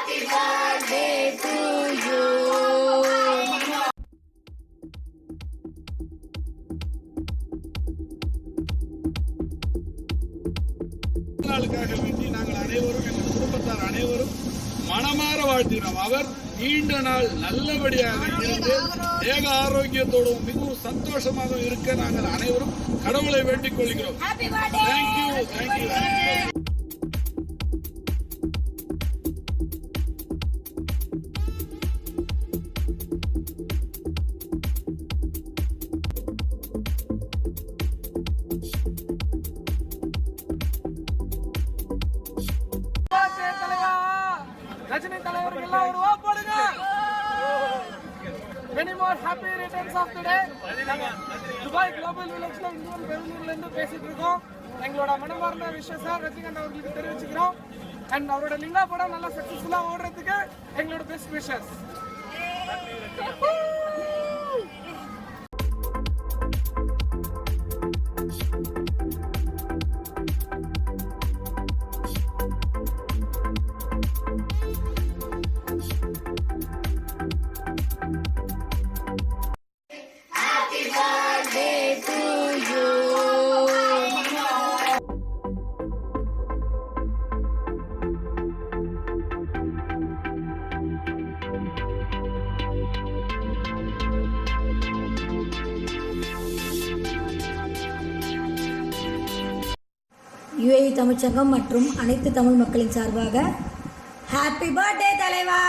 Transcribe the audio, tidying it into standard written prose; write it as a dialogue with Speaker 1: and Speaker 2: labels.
Speaker 1: Happy birthday to you.
Speaker 2: நாளுக்காக வேண்டி நாங்கள் அனைவரும் எங்கள் குடும்பத்தார் அனைவரும் மனமாற வாழ்த்துகிறோம். அவர் நீண்ட நாள் நல்லபடியாக இருந்து ஏக ஆரோக்கியத்தோடும் மிகவும் சந்தோஷமாக இருக்க நாங்கள் அனைவரும் கடவுளை வேண்டிக் கொள்கிறோம். தேங்க்யூ.
Speaker 3: ரஜினி தலைவர்கள் ஒரு வாப்படுங்க. Many more happy returns of the day. Dubai global வில்லேஜ்ல இந்தியன் பெங்களூர்ல இருந்து பேசிட்டு இருக்கோம். எங்களோட மனமார்ந்த விஷயத்தை ரஜினிகாந்த் அவர்களுக்கு தெரிவிச்சுக்கிறோம். அண்ட் அவரோட லிங்கா படம் நல்லா சக்சஸ்ஃபுல்லா ஓடுறதுக்கு எங்களோட பெஸ்ட் விஷஸ்.
Speaker 1: UAE தமிழ்ச்சங்கம் மற்றும் அனைத்து தமிழ் மக்களின் சார்பாக ஹாப்பி பர்த்டே தலைவா.